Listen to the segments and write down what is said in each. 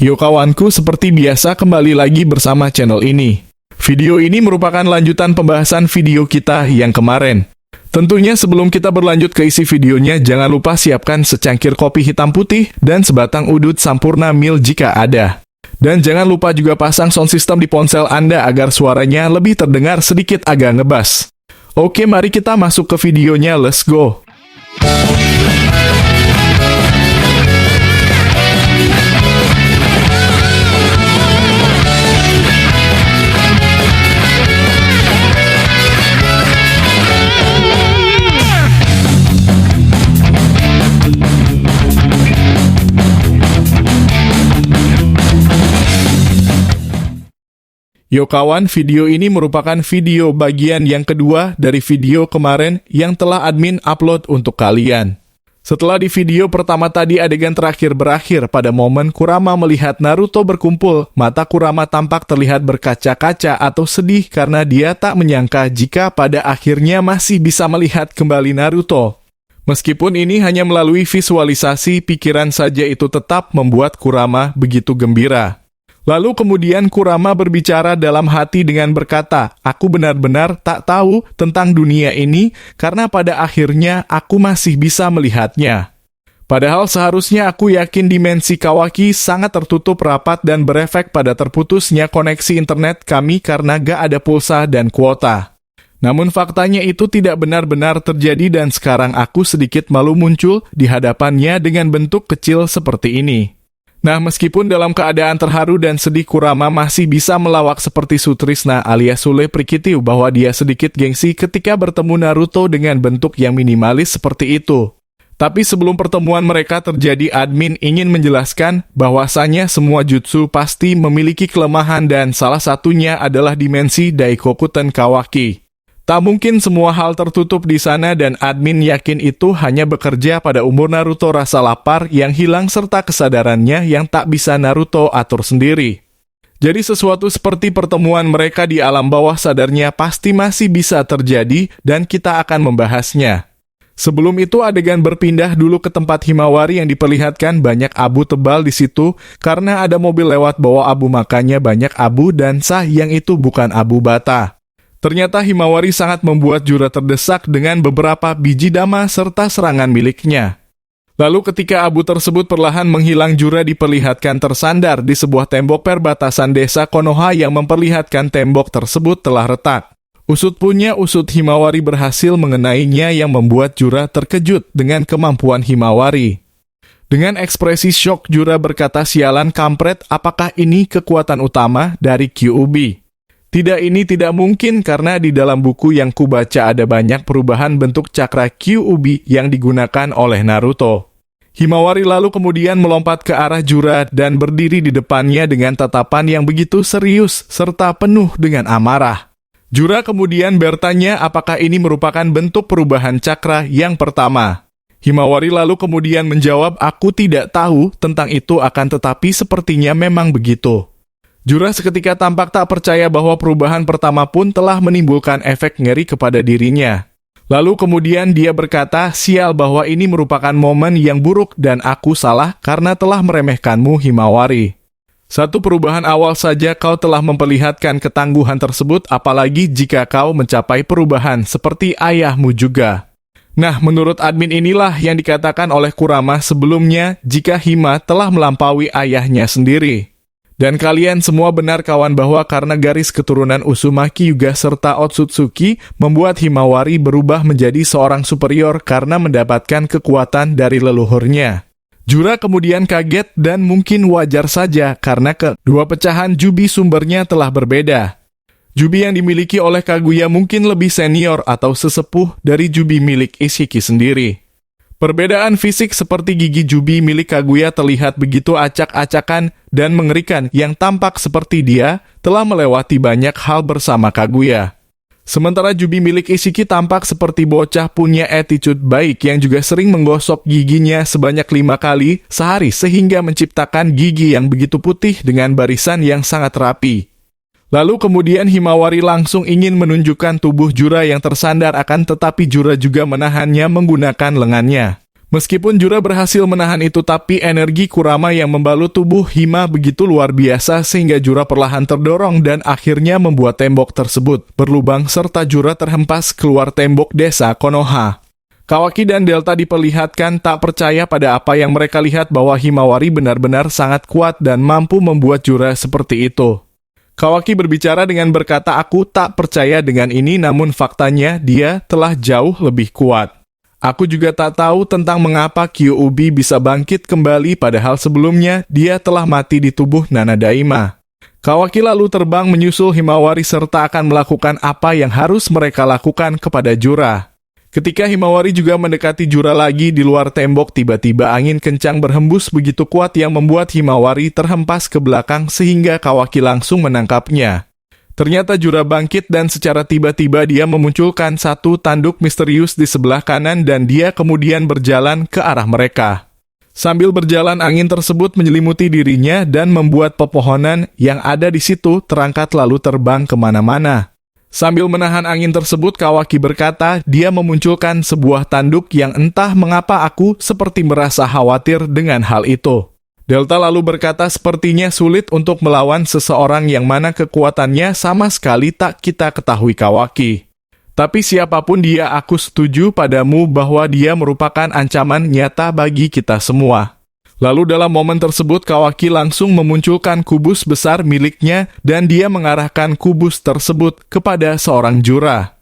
Yo kawanku, seperti biasa kembali lagi bersama channel ini. Video ini merupakan lanjutan pembahasan video kita yang kemarin. Tentunya sebelum kita berlanjut ke isi videonya, jangan lupa siapkan secangkir kopi hitam putih dan sebatang udut Sampurna Mil jika ada. Dan jangan lupa juga pasang sound system di ponsel Anda agar suaranya lebih terdengar sedikit agak ngebas. Oke, mari kita masuk ke videonya, let's go! Yo kawan, video ini merupakan video bagian yang kedua dari video kemarin yang telah admin upload untuk kalian. Setelah di video pertama tadi adegan terakhir berakhir pada momen Kurama melihat Naruto berkumpul, mata Kurama tampak terlihat berkaca-kaca atau sedih karena dia tak menyangka jika pada akhirnya masih bisa melihat kembali Naruto. Meskipun ini hanya melalui visualisasi, pikiran saja itu tetap membuat Kurama begitu gembira. Lalu kemudian Kurama berbicara dalam hati dengan berkata, "Aku benar-benar tak tahu tentang dunia ini karena pada akhirnya aku masih bisa melihatnya. Padahal seharusnya aku yakin dimensi Kawaki sangat tertutup rapat dan berefek pada terputusnya koneksi internet kami karena gak ada pulsa dan kuota. Namun faktanya itu tidak benar-benar terjadi dan sekarang aku sedikit malu muncul di hadapannya dengan bentuk kecil seperti ini." Nah, meskipun dalam keadaan terharu dan sedih, Kurama masih bisa melawak seperti Sutrisna alias Sule Prikitiu bahwa dia sedikit gengsi ketika bertemu Naruto dengan bentuk yang minimalis seperti itu. Tapi sebelum pertemuan mereka terjadi, admin ingin menjelaskan bahwasanya semua jutsu pasti memiliki kelemahan dan salah satunya adalah dimensi Daikokuten Kawaki. Tak mungkin semua hal tertutup di sana dan admin yakin itu hanya bekerja pada umur Naruto rasa lapar yang hilang serta kesadarannya yang tak bisa Naruto atur sendiri. Jadi sesuatu seperti pertemuan mereka di alam bawah sadarnya pasti masih bisa terjadi dan kita akan membahasnya. Sebelum itu adegan berpindah dulu ke tempat Himawari yang diperlihatkan banyak abu tebal di situ karena ada mobil lewat bawa abu, makanya banyak abu dan sah yang itu bukan abu bata. Ternyata Himawari sangat membuat Jura terdesak dengan beberapa biji dama serta serangan miliknya. Lalu ketika abu tersebut perlahan menghilang, Jura diperlihatkan tersandar di sebuah tembok perbatasan desa Konoha yang memperlihatkan tembok tersebut telah retak. Usut punya usut Himawari berhasil mengenainya yang membuat Jura terkejut dengan kemampuan Himawari. Dengan ekspresi syok, Jura berkata, "Sialan kampret, apakah ini kekuatan utama dari Kyuubi?" Tidak, ini tidak mungkin karena di dalam buku yang kubaca ada banyak perubahan bentuk cakra Kyuubi yang digunakan oleh Naruto. Himawari lalu kemudian melompat ke arah Jura dan berdiri di depannya dengan tatapan yang begitu serius serta penuh dengan amarah. Jura kemudian bertanya apakah ini merupakan bentuk perubahan cakra yang pertama. Himawari lalu kemudian menjawab, "Aku tidak tahu tentang itu, akan tetapi sepertinya memang begitu." Jura seketika tampak tak percaya bahwa perubahan pertama pun telah menimbulkan efek ngeri kepada dirinya. Lalu kemudian dia berkata, "Sial bahwa ini merupakan momen yang buruk dan aku salah karena telah meremehkanmu, Himawari. Satu perubahan awal saja kau telah memperlihatkan ketangguhan tersebut, apalagi jika kau mencapai perubahan seperti ayahmu juga." Nah, menurut admin inilah yang dikatakan oleh Kurama sebelumnya jika Hima telah melampaui ayahnya sendiri. Dan kalian semua benar kawan bahwa karena garis keturunan Uzumaki Hyuga serta Otsutsuki membuat Himawari berubah menjadi seorang superior karena mendapatkan kekuatan dari leluhurnya. Jura kemudian kaget dan mungkin wajar saja karena kedua pecahan Jubi sumbernya telah berbeda. Jubi yang dimiliki oleh Kaguya mungkin lebih senior atau sesepuh dari Jubi milik Ishiki sendiri. Perbedaan fisik seperti gigi Jubi milik Kaguya terlihat begitu acak-acakan dan mengerikan yang tampak seperti dia telah melewati banyak hal bersama Kaguya. Sementara Jubi milik Ishiki tampak seperti bocah punya attitude baik yang juga sering menggosok giginya sebanyak 5 kali sehari sehingga menciptakan gigi yang begitu putih dengan barisan yang sangat rapi. Lalu kemudian Himawari langsung ingin menunjukkan tubuh Jura yang tersandar, akan tetapi Jura juga menahannya menggunakan lengannya. Meskipun Jura berhasil menahan itu, tapi energi Kurama yang membalut tubuh Hima begitu luar biasa sehingga Jura perlahan terdorong dan akhirnya membuat tembok tersebut berlubang serta Jura terhempas keluar tembok desa Konoha. Kawaki dan Delta diperlihatkan tak percaya pada apa yang mereka lihat bahwa Himawari benar-benar sangat kuat dan mampu membuat Jura seperti itu. Kawaki berbicara dengan berkata, "Aku tak percaya dengan ini, namun faktanya dia telah jauh lebih kuat. Aku juga tak tahu tentang mengapa Kyuubi bisa bangkit kembali padahal sebelumnya dia telah mati di tubuh Nanadaima." Kawaki lalu terbang menyusul Himawari serta akan melakukan apa yang harus mereka lakukan kepada Jura. Ketika Himawari juga mendekati Jura lagi di luar tembok, tiba-tiba angin kencang berhembus begitu kuat yang membuat Himawari terhempas ke belakang sehingga Kawaki langsung menangkapnya. Ternyata Jura bangkit dan secara tiba-tiba dia memunculkan satu tanduk misterius di sebelah kanan dan dia kemudian berjalan ke arah mereka. Sambil berjalan, angin tersebut menyelimuti dirinya dan membuat pepohonan yang ada di situ terangkat lalu terbang kemana-mana. Sambil menahan angin tersebut, Kawaki berkata, dia memunculkan sebuah tanduk yang entah mengapa aku seperti merasa khawatir dengan hal itu. Delta lalu berkata, sepertinya sulit untuk melawan seseorang yang mana kekuatannya sama sekali tak kita ketahui Kawaki. Tapi siapapun dia, aku setuju padamu bahwa dia merupakan ancaman nyata bagi kita semua. Lalu dalam momen tersebut, Kawaki langsung memunculkan kubus besar miliknya dan dia mengarahkan kubus tersebut kepada seorang Jura.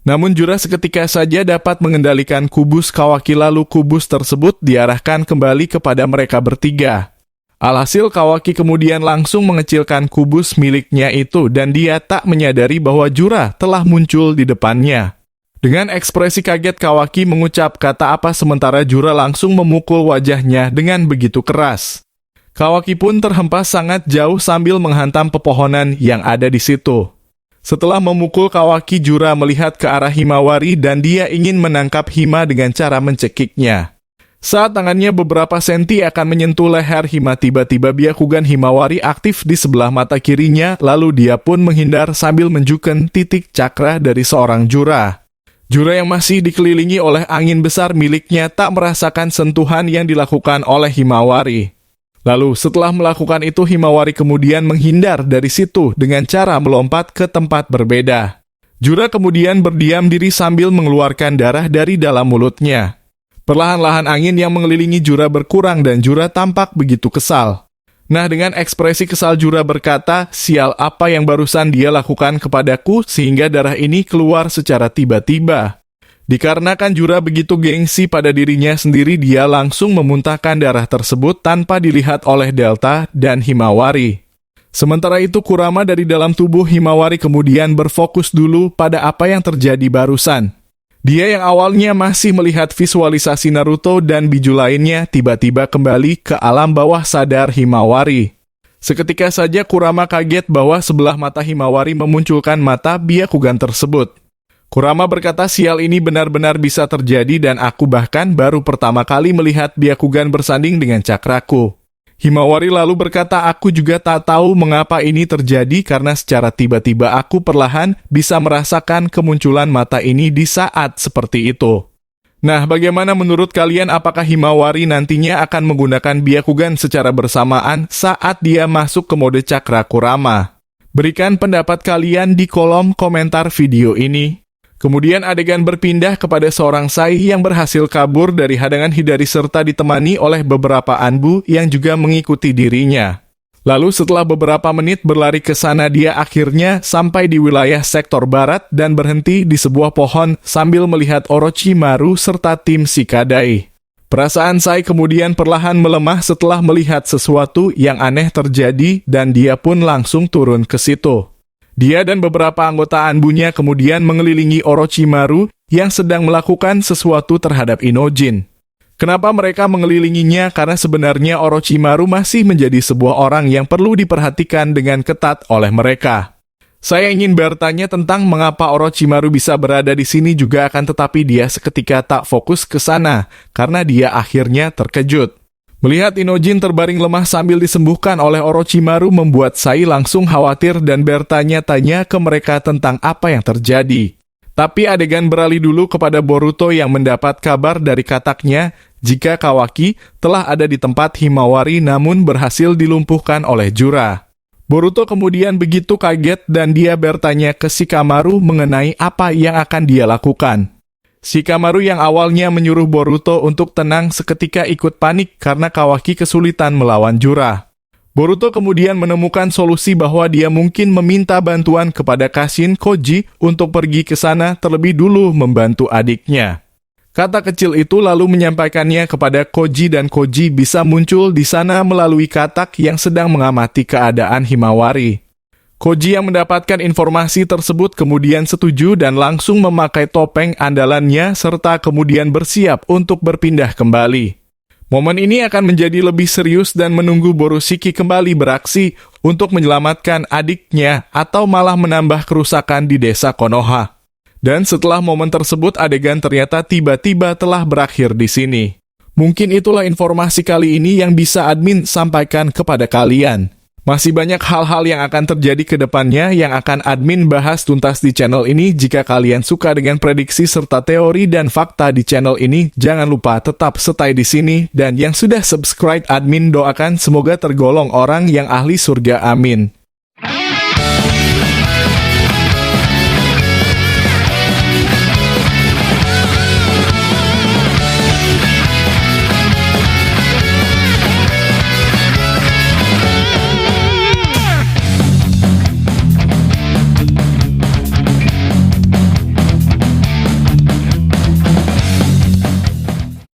Namun Jura seketika saja dapat mengendalikan kubus Kawaki lalu kubus tersebut diarahkan kembali kepada mereka bertiga. Alhasil Kawaki kemudian langsung mengecilkan kubus miliknya itu dan dia tak menyadari bahwa Jura telah muncul di depannya. Dengan ekspresi kaget Kawaki mengucap kata apa sementara Jura langsung memukul wajahnya dengan begitu keras. Kawaki pun terhempas sangat jauh sambil menghantam pepohonan yang ada di situ. Setelah memukul Kawaki, Jura melihat ke arah Himawari dan dia ingin menangkap Hima dengan cara mencekiknya. Saat tangannya beberapa senti akan menyentuh leher Hima, tiba-tiba Byakugan Himawari aktif di sebelah mata kirinya, lalu dia pun menghindar sambil menunjukkan titik cakra dari seorang Jura. Jura yang masih dikelilingi oleh angin besar miliknya tak merasakan sentuhan yang dilakukan oleh Himawari. Lalu setelah melakukan itu, Himawari kemudian menghindar dari situ dengan cara melompat ke tempat berbeda. Jura kemudian berdiam diri sambil mengeluarkan darah dari dalam mulutnya. Perlahan-lahan angin yang mengelilingi Jura berkurang dan Jura tampak begitu kesal. Nah, dengan ekspresi kesal Jura berkata, sial apa yang barusan dia lakukan kepadaku sehingga darah ini keluar secara tiba-tiba. Dikarenakan Jura begitu gengsi pada dirinya sendiri, dia langsung memuntahkan darah tersebut tanpa dilihat oleh Delta dan Himawari. Sementara itu Kurama dari dalam tubuh Himawari kemudian berfokus dulu pada apa yang terjadi barusan. Dia yang awalnya masih melihat visualisasi Naruto dan biju lainnya tiba-tiba kembali ke alam bawah sadar Himawari. Seketika saja Kurama kaget bahwa sebelah mata Himawari memunculkan mata Byakugan tersebut. Kurama berkata, sial ini benar-benar bisa terjadi dan aku bahkan baru pertama kali melihat Byakugan bersanding dengan cakraku. Himawari lalu berkata, aku juga tak tahu mengapa ini terjadi karena secara tiba-tiba aku perlahan bisa merasakan kemunculan mata ini di saat seperti itu. Nah, bagaimana menurut kalian, apakah Himawari nantinya akan menggunakan Byakugan secara bersamaan saat dia masuk ke mode cakra Kurama? Berikan pendapat kalian di kolom komentar video ini. Kemudian adegan berpindah kepada seorang Sai yang berhasil kabur dari hadangan Hidari serta ditemani oleh beberapa Anbu yang juga mengikuti dirinya. Lalu setelah beberapa menit berlari ke sana, dia akhirnya sampai di wilayah sektor barat dan berhenti di sebuah pohon sambil melihat Orochimaru serta tim Shikadai. Perasaan Sai kemudian perlahan melemah setelah melihat sesuatu yang aneh terjadi dan dia pun langsung turun ke situ. Dia dan beberapa anggota Anbunya kemudian mengelilingi Orochimaru yang sedang melakukan sesuatu terhadap Inojin. Kenapa mereka mengelilinginya? Karena sebenarnya Orochimaru masih menjadi sebuah orang yang perlu diperhatikan dengan ketat oleh mereka. Saya ingin bertanya tentang mengapa Orochimaru bisa berada di sini juga akan tetapi dia seketika tak fokus ke sana karena dia akhirnya terkejut. Melihat Inojin terbaring lemah sambil disembuhkan oleh Orochimaru membuat Sai langsung khawatir dan bertanya-tanya ke mereka tentang apa yang terjadi. Tapi adegan beralih dulu kepada Boruto yang mendapat kabar dari kataknya jika Kawaki telah ada di tempat Himawari namun berhasil dilumpuhkan oleh Jura. Boruto kemudian begitu kaget dan dia bertanya ke Shikamaru mengenai apa yang akan dia lakukan. Shikamaru yang awalnya menyuruh Boruto untuk tenang seketika ikut panik karena Kawaki kesulitan melawan Jura. Boruto kemudian menemukan solusi bahwa dia mungkin meminta bantuan kepada Kashin Koji untuk pergi ke sana terlebih dulu membantu adiknya. Kata kecil itu lalu menyampaikannya kepada Koji dan Koji bisa muncul di sana melalui katak yang sedang mengamati keadaan Himawari. Koji yang mendapatkan informasi tersebut kemudian setuju dan langsung memakai topeng andalannya serta kemudian bersiap untuk berpindah kembali. Momen ini akan menjadi lebih serius dan menunggu Boroshiki kembali beraksi untuk menyelamatkan adiknya atau malah menambah kerusakan di desa Konoha. Dan setelah momen tersebut adegan ternyata tiba-tiba telah berakhir di sini. Mungkin itulah informasi kali ini yang bisa admin sampaikan kepada kalian. Masih banyak hal-hal yang akan terjadi ke depannya yang akan admin bahas tuntas di channel ini. Jika kalian suka dengan prediksi serta teori dan fakta di channel ini, jangan lupa tetap stay di sini. Dan yang sudah subscribe admin doakan semoga tergolong orang yang ahli surga, amin.